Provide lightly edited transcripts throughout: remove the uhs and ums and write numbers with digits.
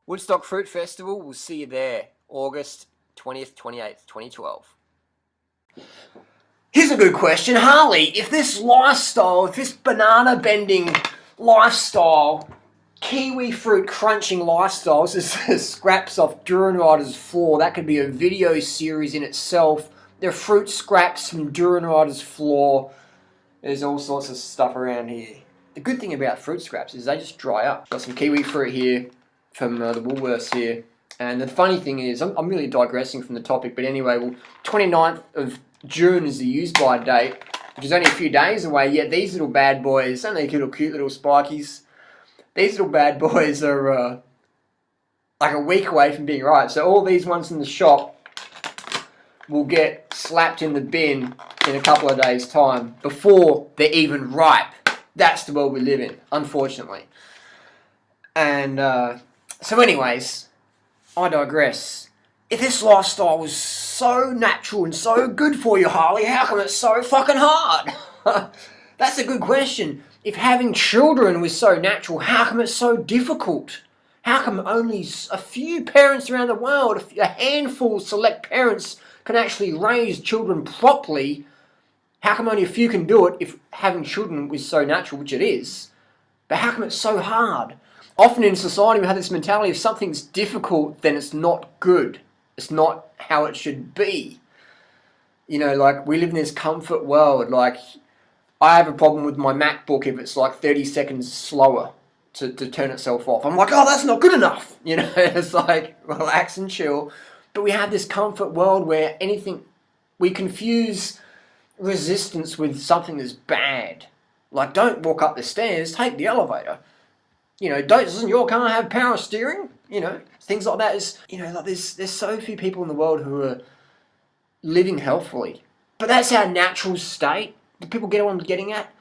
Woodstock Fruit Festival, we'll see you there, August 20th, 28th, 2012. Here's a good question, Harley. If this banana bending lifestyle, kiwi fruit crunching lifestyle, this is scraps off Durianrider's floor, that could be a video series in itself. There are fruit scraps from Durianrider's floor. There's all sorts of stuff around here. The good thing about fruit scraps is they just dry up. Got some kiwi fruit here from the Woolworths here. And the funny thing is, I'm really digressing from the topic, but anyway, well, 29th of June is the use-by date, which is only a few days away, yet these little bad boys, aren't they cute little spikies? These little bad boys are like a week away from being ripe. So all these ones in the shop will get slapped in the bin in a couple of days' time before they're even ripe. That's the world we live in, unfortunately. And so anyways, I digress. If this lifestyle was so natural and so good for you, Harley, how come it's so fucking hard? That's a good question. If having children was so natural, how come it's so difficult? How come only a few parents around the world, a handful of select parents, can actually raise children properly? How come only a few can do it if having children was so natural, which it is? But how come it's so hard? Often in society we have this mentality, if something's difficult, then it's not good. It's not how it should be. You know, like, we live in this comfort world. Like, I have a problem with my MacBook if it's like 30 seconds slower to turn itself off. I'm like, oh, that's not good enough. You know, it's like, relax and chill. But we have this comfort world where we confuse resistance with something that's bad. Like, don't walk up the stairs, take the elevator. You know, doesn't your car have power steering? You know, things like that is, you know, like there's so few people in the world who are living healthfully. But that's our natural state. Do people get what I'm getting at?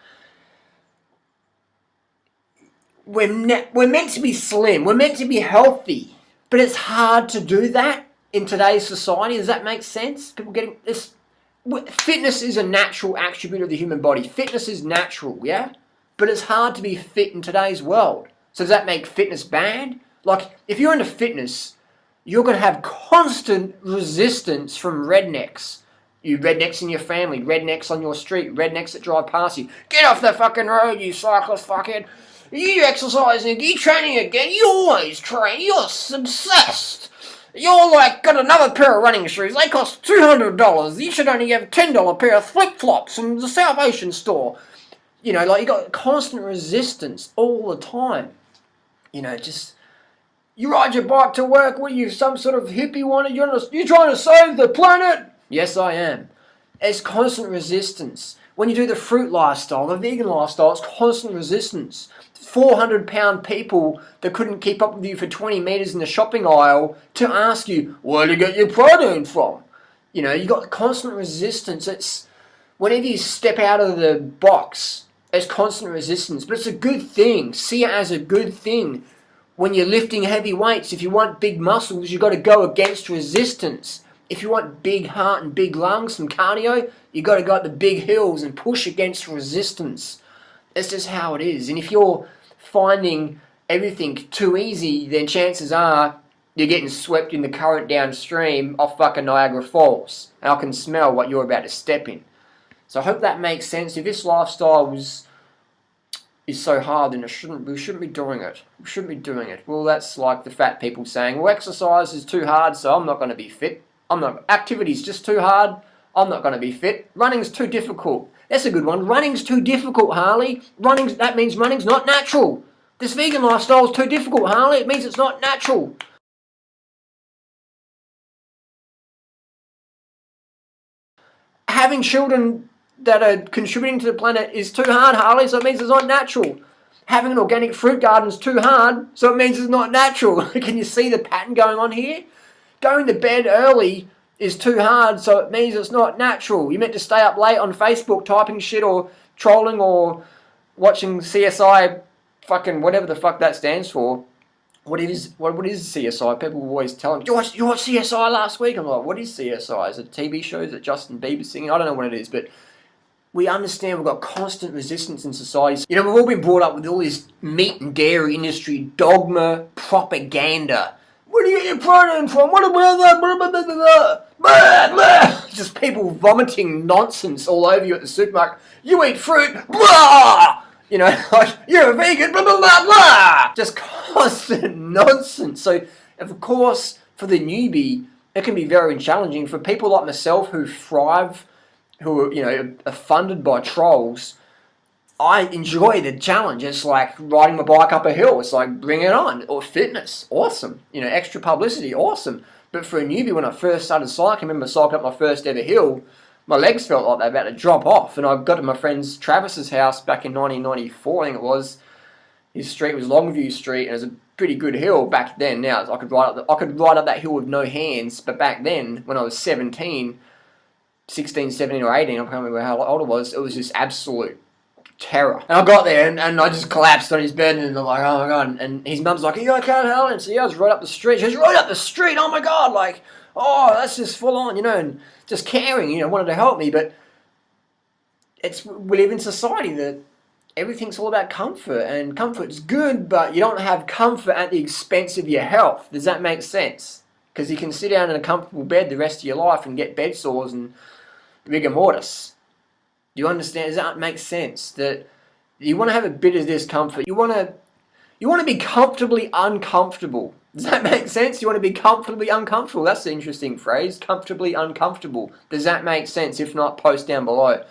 We're meant to be slim. We're meant to be healthy. But it's hard to do that in today's society. Does that make sense? People getting this. Fitness is a natural attribute of the human body. Fitness is natural, yeah? But it's hard to be fit in today's world. So does that make fitness bad? Like, if you're into fitness, you're going to have constant resistance from rednecks. You rednecks in your family, rednecks on your street, rednecks that drive past you. Get off the fucking road, you cyclist fuckhead. You exercising, you training again, you always train, you're obsessed. You're like, got another pair of running shoes, they cost $200. You should only have a $10 pair of flip-flops from the South Ocean store. You know, like, you got constant resistance all the time. You know, just, you ride your bike to work, what are you, some sort of hippie wanted? You're trying to save the planet? Yes, I am. It's constant resistance. When you do the fruit lifestyle, the vegan lifestyle, it's constant resistance. 400-pound people that couldn't keep up with you for 20 metres in the shopping aisle to ask you, where do you get your protein from? You know, you got constant resistance. It's, whenever you step out of the box, it's constant resistance. But it's a good thing. See it as a good thing. When you're lifting heavy weights, if you want big muscles, you've got to go against resistance. If you want big heart and big lungs from cardio, you've got to go up the big hills and push against resistance. That's just how it is. And if you're finding everything too easy, then chances are you're getting swept in the current downstream off fucking Niagara Falls. And I can smell what you're about to step in. So I hope that makes sense. If this lifestyle is so hard, then we shouldn't be doing it. We shouldn't be doing it. Well, that's like the fat people saying, well, exercise is too hard, so I'm not going to be fit. Activity's just too hard, I'm not going to be fit. Running's too difficult. That's a good one. Running's too difficult, Harley. That means running's not natural. This vegan lifestyle is too difficult, Harley. It means it's not natural. Having children that are contributing to the planet is too hard, Harley, so it means it's not natural. Having an organic fruit garden is too hard, so it means it's not natural. Can you see the pattern going on here? Going to bed early is too hard, so it means it's not natural. You're meant to stay up late on Facebook typing shit or trolling or watching CSI, fucking whatever the fuck that stands for. What is CSI? People always tell me, you watched CSI last week? I'm like, what is CSI? Is it a TV show? Is it Justin Bieber singing? I don't know what it is, but we understand we've got constant resistance in society. You know, we've all been brought up with all this meat and dairy industry dogma, propaganda. Where do you get your protein from? What about that? Blah, blah, blah, blah, blah, blah. Just people vomiting nonsense all over you at the supermarket. You eat fruit, blah! You know, like, you're a vegan, blah, blah, blah, blah! Just constant nonsense. So, of course, for the newbie, it can be very challenging. For people like myself who thrive, who are, you know, are funded by trolls, I enjoy the challenge. It's like riding my bike up a hill. It's like, bring it on. Or fitness, awesome. You know, extra publicity, awesome. But for a newbie, when I first started cycling, I remember cycling up my first ever hill, my legs felt like they were about to drop off. And I got to my friend Travis's house back in 1994, I think it was. His street was Longview Street, and it was a pretty good hill back then. Now, I could ride up that hill with no hands, but back then, when I was 16, 17 or 18, I can't remember how old I was, it was just absolute terror. And I got there, and I just collapsed on his bed, and I'm like, oh my god. And his mum's like, are you okay, Helen? So yeah, I was right up the street. She goes, right up the street, oh my god, like, oh, that's just full on, you know, and just caring, you know, wanted to help me. But we live in society that everything's all about comfort, and comfort's good, but you don't have comfort at the expense of your health. Does that make sense? Because you can sit down in a comfortable bed the rest of your life and get bed sores and rigor mortis. Do you understand? Does that make sense? That you want to have a bit of discomfort. You want to be comfortably uncomfortable. Does that make sense? You want to be comfortably uncomfortable. That's an interesting phrase. Comfortably uncomfortable. Does that make sense? If not, post down below.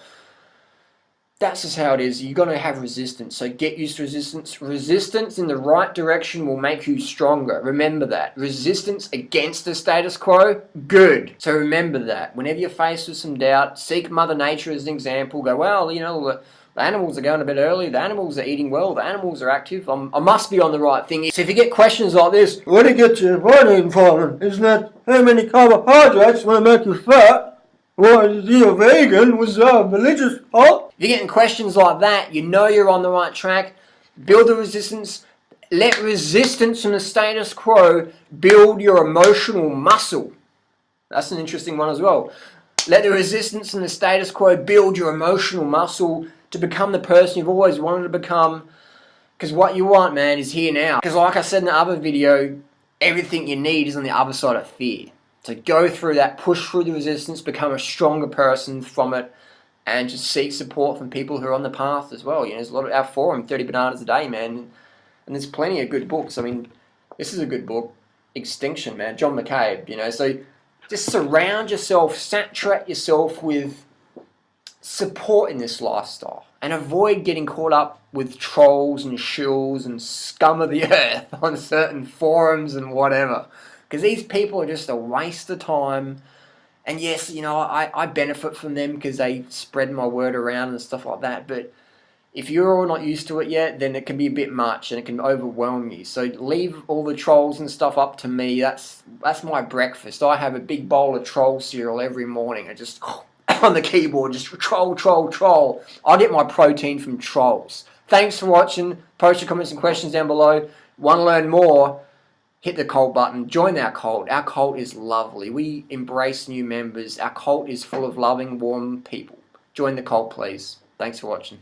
That's just how it is. You're going to have resistance. So get used to resistance. Resistance in the right direction will make you stronger. Remember that. Resistance against the status quo, good. So remember that. Whenever you're faced with some doubt, seek Mother Nature as an example. Go, well, you know, the animals are going a bit early. The animals are eating well. The animals are active. I must be on the right thing. So if you get questions like this, where do you get your protein from? Isn't that how many carbohydrates want to make you fat? Or is he a vegan? Was a religious cult? If you're getting questions like that, you know you're on the right track. Build the resistance. Let resistance from the status quo build your emotional muscle. That's an interesting one as well. Let the resistance and the status quo build your emotional muscle to become the person you've always wanted to become. Because what you want, man, is here now. Because like I said in the other video, everything you need is on the other side of fear. So go through that, push through the resistance, become a stronger person from it, and just seek support from people who are on the path as well. You know, there's a lot of our forum, 30 Bananas a Day, man, and there's plenty of good books. I mean, this is a good book, Extinction, man, John McCabe, you know. So just surround yourself, saturate yourself with support in this lifestyle, and avoid getting caught up with trolls and shills and scum of the earth on certain forums and whatever. Because these people are just a waste of time. And yes, you know, I benefit from them because they spread my word around and stuff like that. But if you're all not used to it yet, then it can be a bit much and it can overwhelm you. So leave all the trolls and stuff up to me. That's my breakfast. I have a big bowl of troll cereal every morning. I just, on the keyboard, just troll, troll, troll. I get my protein from trolls. Thanks for watching. Post your comments and questions down below. Want to learn more? Hit the cult button, join our cult. Our cult is lovely. We embrace new members. Our cult is full of loving, warm people. Join the cult, please. Thanks for watching.